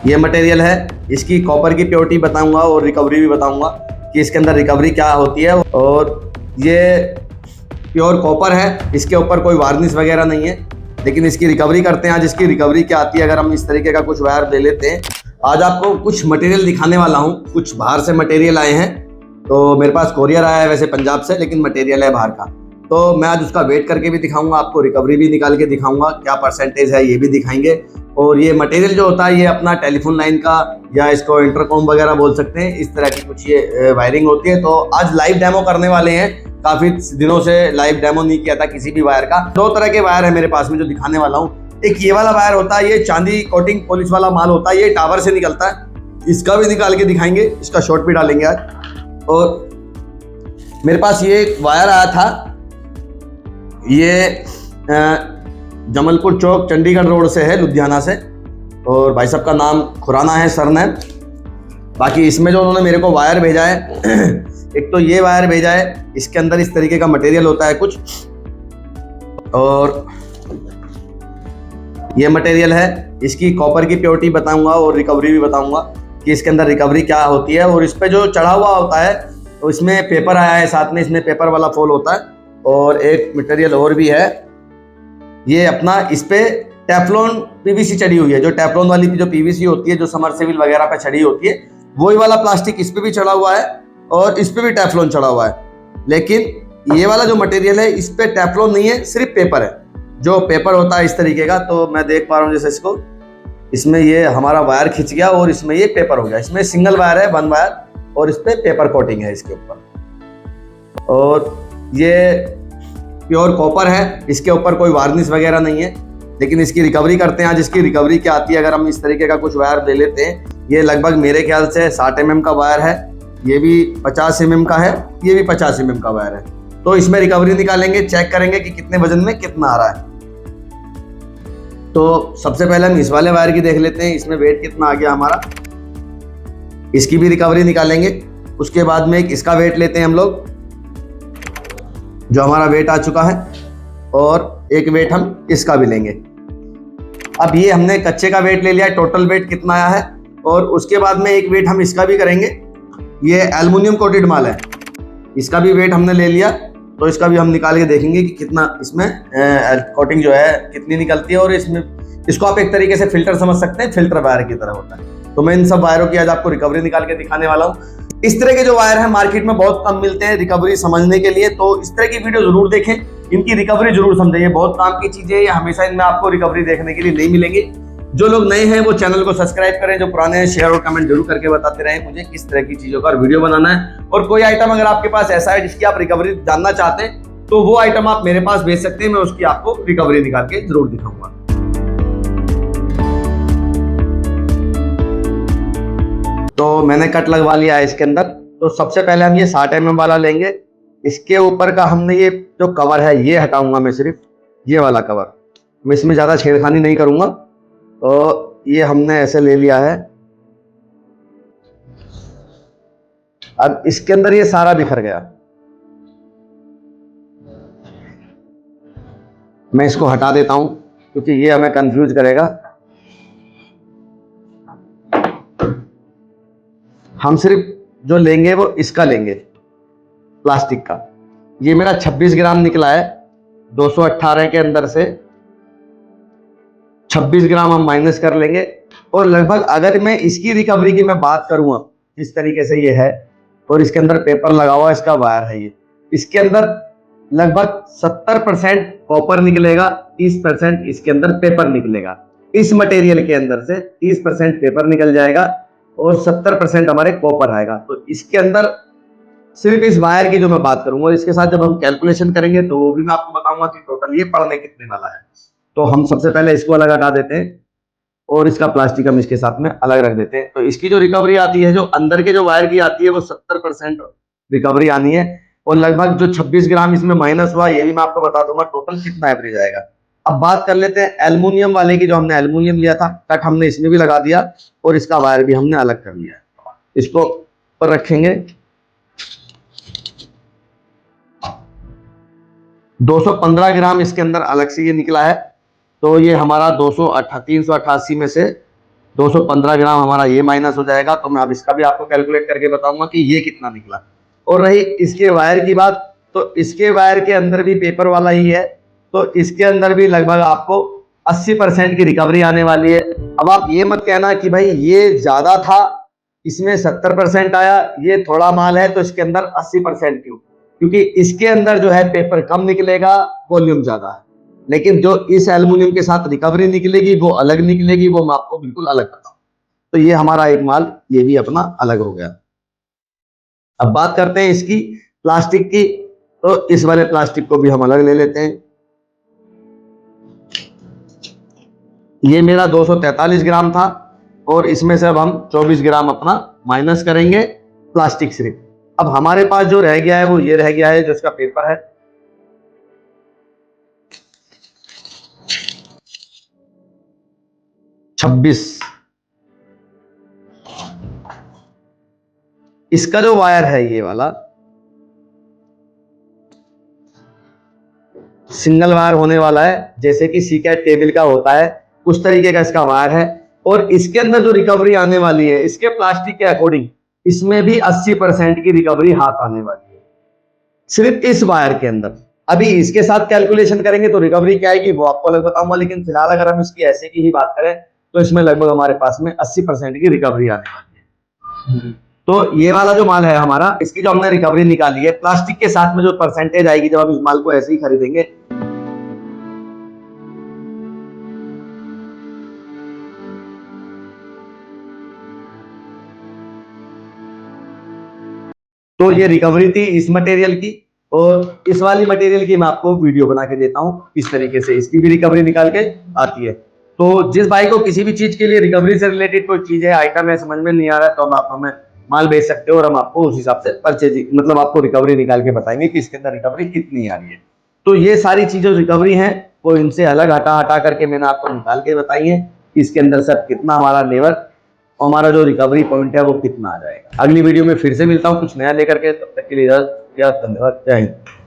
ये मटेरियल है, इसकी कॉपर की प्योरिटी बताऊंगा और रिकवरी भी बताऊंगा कि इसके अंदर रिकवरी क्या होती है। और ये प्योर कॉपर है, इसके ऊपर कोई वार्निश वगैरह नहीं है, लेकिन इसकी रिकवरी करते हैं। आज इसकी रिकवरी क्या आती है अगर हम इस तरीके का कुछ वायर ले लेते हैं। आज आपको कुछ मटेरियल दिखाने वाला हूँ, कुछ बाहर से मटेरियल आए हैं। तो मेरे पास कोरियर आया है वैसे पंजाब से, लेकिन मटेरियल है बाहर का। तो मैं आज उसका वेट करके भी दिखाऊंगा, आपको रिकवरी भी निकाल के दिखाऊंगा, क्या परसेंटेज है ये भी दिखाएंगे। और ये मटेरियल जो होता है ये अपना टेलीफोन लाइन का या इसको इंटरकॉम वगैरह बोल सकते हैं, इस तरह की कुछ ये वायरिंग होती है। तो आज लाइव डेमो करने वाले हैं, काफी दिनों से लाइव डेमो नहीं किया था किसी भी वायर का। दो तरह के वायर है मेरे पास में जो दिखाने वाला हूँ। एक ये वाला वायर होता है, ये चांदी कोटिंग पॉलिश वाला माल होता है, ये टावर से निकलता है, इसका भी निकाल के दिखाएंगे, इसका शॉर्ट भी डालेंगे आज। और मेरे पास ये एक वायर आया था, ये जमलपुर चौक चंडीगढ़ रोड से है, लुधियाना से, और भाई साहब का नाम खुराना है, सरनेम। बाकी इसमें जो उन्होंने मेरे को वायर भेजा है एक तो ये वायर भेजा है, इसके अंदर इस तरीके का मटेरियल होता है कुछ, और ये मटेरियल है, इसकी कॉपर की प्योरिटी बताऊंगा और रिकवरी भी बताऊंगा कि इसके अंदर रिकवरी क्या होती है। और इस पे जो चढ़ा हुआ होता है तो इसमें पेपर आया है साथ में, इसमें पेपर वाला फॉल होता है। और एक मटेरियल और भी है, ये अपना इस पे टेफ्लॉन पीवीसी चढ़ी हुई है, जो टेफ्लॉन वाली जो पीवीसी होती है जो समरसेबल वगैरह पे चढ़ी होती है, वही वाला प्लास्टिक इस पे भी चढ़ा हुआ है और इस पे भी टेफ्लॉन चढ़ा हुआ है। लेकिन ये वाला जो मटेरियल है इस पे टेफ्लॉन नहीं है, सिर्फ पेपर है, जो पेपर होता है इस तरीके का। तो मैं देख पा रहा हूँ जैसे इसको, इसमें ये हमारा वायर खिंच गया और इसमें ये पेपर हो गया। इसमें सिंगल वायर है, वन वायर, और इस पे पेपर कोटिंग है इसके ऊपर। और ये प्योर कॉपर है, इसके ऊपर कोई वार्निश वगैरह नहीं है, लेकिन इसकी रिकवरी करते हैं। आज इसकी रिकवरी क्या आती है अगर हम इस तरीके का कुछ वायर ले लेते हैं। ये लगभग मेरे ख्याल से 60 mm का वायर है, ये भी 50 mm का है, ये भी 50 mm का वायर है। तो इसमें रिकवरी निकालेंगे, चेक करेंगे कि कितने वजन में कितना आ रहा है। तो सबसे पहले हम इस वाले वायर की देख लेते हैं, इसमें वेट कितना आ गया हमारा, इसकी भी रिकवरी निकालेंगे। उसके बाद में एक इसका वेट लेते हैं हम लोग, जो हमारा वेट आ चुका है, और एक वेट हम इसका भी लेंगे। अब ये हमने कच्चे का वेट ले लिया है, टोटल वेट कितना आया है। और उसके बाद में एक वेट हम इसका भी करेंगे, ये एल्युमिनियम कोटेड माल है, इसका भी वेट हमने ले लिया। तो इसका भी हम निकाल के देखेंगे कि कितना इसमें कोटिंग जो है कितनी निकलती है। और इसमें इसको आप एक तरीके से फिल्टर समझ सकते हैं, फिल्टर वायर की तरह होता है। तो मैं इन सब वायरों की आज आपको रिकवरी निकाल के दिखाने वाला हूँ। इस तरह के जो वायर है मार्केट में बहुत कम मिलते हैं रिकवरी समझने के लिए, तो इस तरह की वीडियो जरूर देखें, इनकी रिकवरी जरूर समझें। ये बहुत काम की चीजें हैं, ये हमेशा इनमें आपको रिकवरी देखने के लिए नहीं मिलेंगी। जो लोग नए हैं वो चैनल को सब्सक्राइब करें, जो पुराने हैं शेयर और कमेंट जरूर करके बताते रहें मुझे किस तरह की चीजों का वीडियो बनाना है। और कोई आइटम अगर आपके पास ऐसा है जिसकी आप रिकवरी जानना चाहते हैं तो वो आइटम आप मेरे पास भेज सकते हैं, मैं उसकी आपको रिकवरी निकाल के जरूर दिखाऊंगा। तो मैंने कट लगवा लिया है इसके अंदर। तो सबसे पहले हम ये 60 mm वाला लेंगे, इसके ऊपर का हमने ये जो कवर है ये हटाऊंगा मैं, सिर्फ ये वाला कवर, मैं इसमें ज़्यादा छेड़खानी नहीं करूंगा। तो ये हमने ऐसे ले लिया है। अब इसके अंदर ये सारा बिखर गया, मैं इसको हटा देता हूं क्योंकि ये हमें कंफ्यूज करेगा। हम सिर्फ जो लेंगे वो इसका लेंगे, प्लास्टिक का। ये मेरा 26 ग्राम निकला है, 218 के अंदर से 26 ग्राम हम माइनस कर लेंगे। और लगभग अगर मैं इसकी रिकवरी की मैं बात करूँ इस तरीके से ये है, और इसके अंदर पेपर लगा हुआ इसका वायर है, ये इसके अंदर लगभग 70% कॉपर निकलेगा, 30% इसके अंदर पेपर निकलेगा। इस मटेरियल के अंदर से 30% पेपर निकल जाएगा और 70% हमारे कॉपर आएगा। तो इसके अंदर सिर्फ इस वायर की जो मैं बात करूंगा, इसके साथ जब हम कैलकुलेशन करेंगे तो वो भी मैं आपको बताऊंगा कि टोटल ये पड़ने कितने वाला है। तो हम सबसे पहले इसको अलग हटा देते हैं और इसका प्लास्टिक हम इसके साथ में अलग रख देते हैं। तो इसकी जो रिकवरी आती है, जो अंदर के जो वायर की आती है, वो 70% रिकवरी आनी है। और लगभग जो 26 ग्राम इसमें माइनस हुआ ये भी मैं आपको बता दूंगा टोटल कितना एवरेज आएगा। अब बात कर लेते हैं एल्युमिनियम वाले की। जो हमने एल्युमिनियम लिया था, कट हमने इसमें भी लगा दिया और इसका वायर भी हमने अलग कर लिया। इसको ऊपर रखेंगे, 215 ग्राम इसके अंदर अलग से ये निकला है। तो ये हमारा 388 में से 215 ग्राम हमारा ये माइनस हो जाएगा। तो मैं अब इसका भी आपको कैलकुलेट करके बताऊंगा कि ये कितना निकला। और रही इसके वायर की बात, तो इसके वायर के अंदर भी पेपर वाला ही है, तो इसके अंदर भी लगभग आपको 80% की रिकवरी आने वाली है। अब आप ये मत कहना कि भाई ये ज्यादा था, इसमें 70% आया, ये थोड़ा माल है तो इसके अंदर 80% क्यों? क्योंकि इसके अंदर जो है पेपर कम निकलेगा, वॉल्यूम ज्यादा है। लेकिन जो इस एल्युमिनियम के साथ रिकवरी निकलेगी वो अलग निकलेगी, वो मैं आपको बिल्कुल अलग बताऊं। तो ये हमारा एक माल ये भी अपना अलग हो गया। अब बात करते हैं इसकी प्लास्टिक की, तो इस वाले प्लास्टिक को भी हम अलग ले लेते हैं। ये मेरा 243 ग्राम था और इसमें से अब हम 24 ग्राम अपना माइनस करेंगे प्लास्टिक सिर्फ। अब हमारे पास जो रह गया है वो ये रह गया है, जो इसका पेपर है। छब्बीस। इसका जो वायर है ये वाला सिंगल वायर होने वाला है, जैसे कि सीकैट केबल का होता है उस तरीके का इसका वायर है। और इसके अंदर जो रिकवरी आने वाली है इसके प्लास्टिक के अकॉर्डिंग, इसमें भी 80% की रिकवरी हाथ आने वाली है सिर्फ इस वायर के अंदर। अभी इसके साथ कैलकुलेशन करेंगे तो रिकवरी क्या आएगी वो आपको अलग बताऊंगा, लेकिन फिलहाल अगर हम इसकी ऐसे की ही बात करें तो इसमें लगभग हमारे पास में 80% की रिकवरी आने वाली है। तो ये वाला जो माल है हमारा, इसकी जो हमने रिकवरी निकाली है प्लास्टिक के साथ में जो परसेंटेज आएगी जब हम इस माल को ऐसे ही खरीदेंगे, तो ये रिकवरी थी इस मटेरियल की। और इस वाली मटेरियल की मैं आपको वीडियो बना के देता हूँ किस तरीके से इसकी भी रिकवरी निकाल के आती है। तो जिस भाई को किसी भी चीज के लिए रिकवरी से रिलेटेड कोई चीज है, आइटम है, समझ में नहीं आ रहा है, तो हम आप हमें माल बेच सकते हो और हम आपको उस हिसाब से परचेजिंग मतलब आपको रिकवरी निकाल के बताएंगे कि इसके अंदर रिकवरी कितनी आ रही है। तो ये सारी चीजें रिकवरी हैं वो इनसे अलग हटा हटा करके मैंने आपको निकाल के बताई है कि इसके अंदर सर कितना हमारा लेबर, हमारा जो रिकवरी पॉइंट है वो कितना आ जाएगा। अगली वीडियो में फिर से मिलता हूँ कुछ नया लेकर के, तब तक के लिए धन्यवाद, जय हिंद।